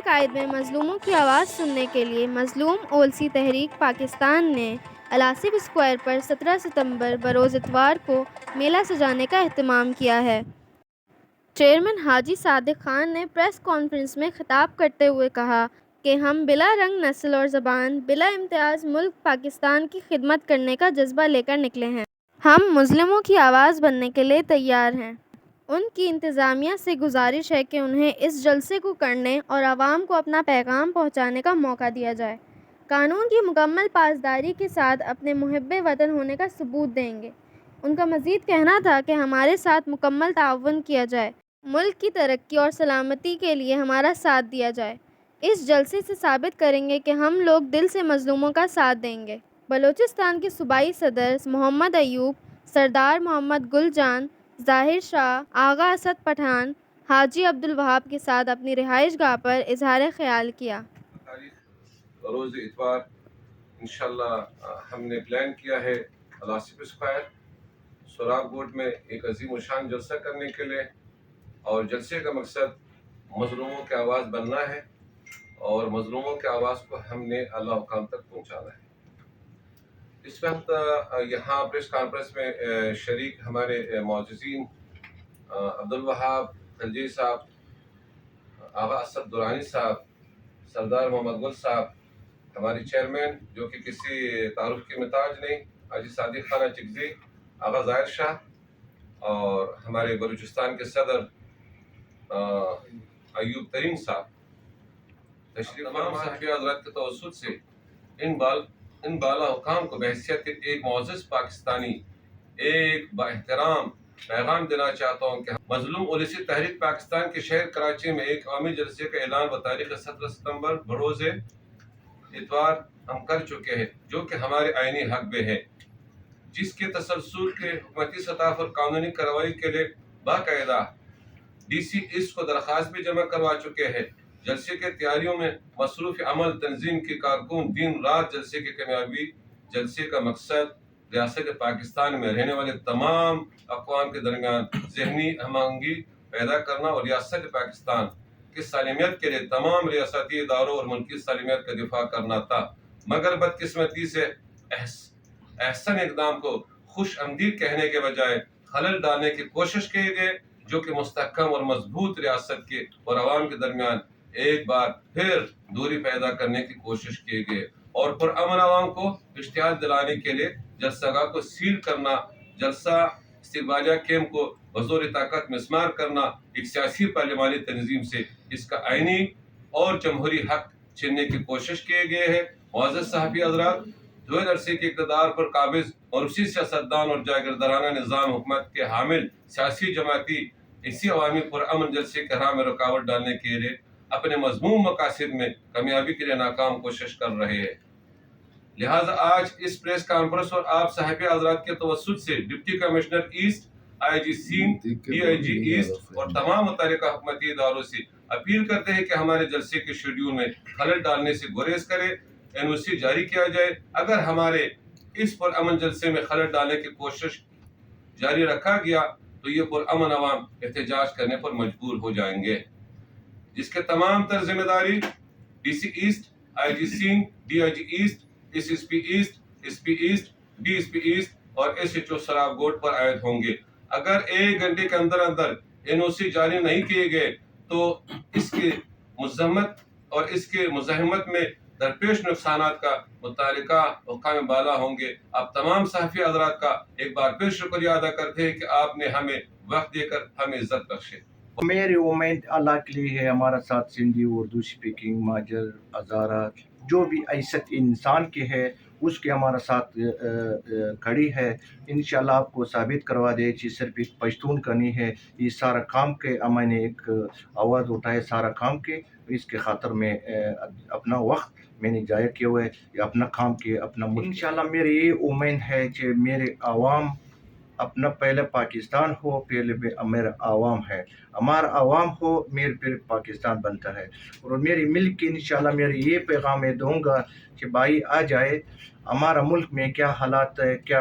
عقائد میں مظلوموں کی آواز سننے کے لیے مظلوم اولسی تحریک پاکستان نے الاسب اسکوائر پر 17 ستمبر بروز اتوار کو میلہ سجانے کا اہتمام کیا ہے۔ چیئرمین حاجی صادق خان نے پریس کانفرنس میں خطاب کرتے ہوئے کہا کہ ہم بلا رنگ نسل اور زبان بلا امتیاز ملک پاکستان کی خدمت کرنے کا جذبہ لے کر نکلے ہیں۔ ہم مظلوموں کی آواز بننے کے لیے تیار ہیں۔ ان کی انتظامیہ سے گزارش ہے کہ انہیں اس جلسے کو کرنے اور عوام کو اپنا پیغام پہنچانے کا موقع دیا جائے۔ قانون کی مکمل پاسداری کے ساتھ اپنے محب وطن ہونے کا ثبوت دیں گے۔ ان کا مزید کہنا تھا کہ ہمارے ساتھ مکمل تعاون کیا جائے، ملک کی ترقی اور سلامتی کے لیے ہمارا ساتھ دیا جائے۔ اس جلسے سے ثابت کریں گے کہ ہم لوگ دل سے مظلوموں کا ساتھ دیں گے۔ بلوچستان کے صوبائی صدر محمد ایوب، سردار محمد گل جان، ظاہر شاہ، آغا اسد پٹھان، حاجی عبدالوہاب کے ساتھ اپنی رہائش گاہ پر اظہار خیال کیا۔ روز اتوار انشاءاللہ ہم نے پلان کیا ہے الاسب اسکوائر سوراخ گوٹ میں ایک عظیم الشان جلسہ کرنے کے لیے، اور جلسے کا مقصد مظلوموں کی آواز بننا ہے اور مظلوموں کی آواز کو ہم نے اعلیٰ حکام تک پہنچانا ہے۔ اس وقت یہاں پریس کانفرنس میں شریک ہمارے معززین عبدالوہاب خلجی صاحب، آغا اسد درانی صاحب، سردار محمد گل صاحب، ہمارے چیئرمین جو کہ کسی تعارف کے محتاج نہیں، حاجی صادق خان چکزی، آغا ظاہر شاہ، اور ہمارے بلوچستان کے صدر ایوب ترین صاحب، تشریف تمام صحافی حضرات کے توسط سے ان بالا حکام کو بحیثیت ایک معزز پاکستانی ایک با احترام پیغام دینا چاہتا ہوں کہ مظلوم اولسی تحریک پاکستان کے شہر کراچی میں ایک عوامی جلسے کا اعلان بتاریخ 17 ستمبر بروز اتوار ہم کر چکے ہیں، جو کہ ہمارے آئینی حق بھی ہے، جس کے تسلسل کے حکومتی سطح پر قانونی کارروائی کے لیے باقاعدہ ڈی سی ایسٹ کو درخواست بھی جمع کروا چکے ہیں۔ جلسے کے تیاریوں میں مصروف عمل تنظیم کے کارکن دن رات جلسے کی کامیابی۔ جلسے کا مقصد ریاست پاکستان میں رہنے والے تمام اقوام کے درمیان ذہنی ہم آہنگی پیدا کرنا اور ریاست پاکستان کی سالمیت کے لیے تمام ریاستی اداروں اور ملکی سالمیت کا دفاع کرنا تھا، مگر بدقسمتی سے احسن اقدام کو خوش آمدید کہنے کے بجائے خلل ڈالنے کی کوشش کی گئی، جو کہ مستحکم اور مضبوط ریاست کے اور عوام کے درمیان ایک بار پھر دوری پیدا کرنے کی کوشش کی گئی اور پرامن عوام کو اشتعال دلانے کے لیے جلسہ گاہ کو سیل کرنا، جلسہ استقبالیہ کیمپ کو بزور طاقت مسمار کرنا، ایک سیاسی پارلیمانی تنظیم سے اس کا آئینی اور جمہوری حق چھیننے کی کوشش کی گئی ہے۔ معزز صحافی حضرات، طویل عرصے کے اقتدار پر قابض اور اسی سیاستدان اور جاگیردارانہ نظام حکومت کے حامل سیاسی جماعتی اسی عوامی پرامن جلسے کے راہ میں رکاوٹ ڈالنے کے لیے اپنے مضمون مقاصد میں کامیابی کے لیے ناکام کوشش کر رہے ہیں۔ لہٰذا آج اس پریس کانفرنس اور آپ صحافی حضرات کے توسط سے deputy commissioner east, I G Sindh, D I G east اور تمام متعلقہ حکومتی اداروں سے اپیل کرتے ہیں کہ ہمارے جلسے کے شیڈول میں خلل ڈالنے سے گریز کرے، این او سی جاری کیا جائے۔ اگر ہمارے اس پرامن جلسے میں خلل ڈالنے کی کوشش جاری رکھا گیا تو یہ پرامن عوام احتجاج کرنے پر مجبور ہو جائیں گے، جس کے تمام تر ذمہ داری D C East, I G Sindh, D I G East, S P East, S P East, D S P East اور ایس ایچ او سوراخ گوٹ پر عائد ہوں گے۔ اگر 1 گھنٹے کے اندر این او سی جاری نہیں کیے گئے تو اس کی مذمت اور اس کے مزاحمت میں درپیش نقصانات کا متعلقہ حکام بالا ہوں گے۔ آپ تمام صحافی حضرات کا ایک بار پھر شکریہ ادا کرتے ہیں کہ آپ نے ہمیں وقت دے کر ہمیں عزت بخشے۔ میری امید اللہ کے لیے ہے، ہمارا ساتھ سندھی اردو اسپیکنگ ماجر ہزارہ جو بھی ایست انسان کے ہے اس کے ہمارا ساتھ کھڑی ہے۔ انشاءاللہ آپ کو ثابت کروا دے کہ صرف ایک پشتون کا نہیں ہے، یہ سارا کام کے میں نے ایک آواز اٹھائے سارا کام کے، اس کے خاطر میں اپنا وقت میں نے ضائع کیا ہوا ہے، یا اپنا کام کیا اپنا ملک۔ انشاءاللہ میری یہ امید ہے کہ میرے عوام اپنا پہلے پاکستان ہو، پہلے میرا عوام ہے، ہمارا عوام ہو میرے پھر پاکستان بنتا ہے۔ اور میری ملک کی انشاءاللہ میری یہ پیغام میں دوں گا کہ بھائی آ جائے، ہمارا ملک میں کیا حالات ہے، کیا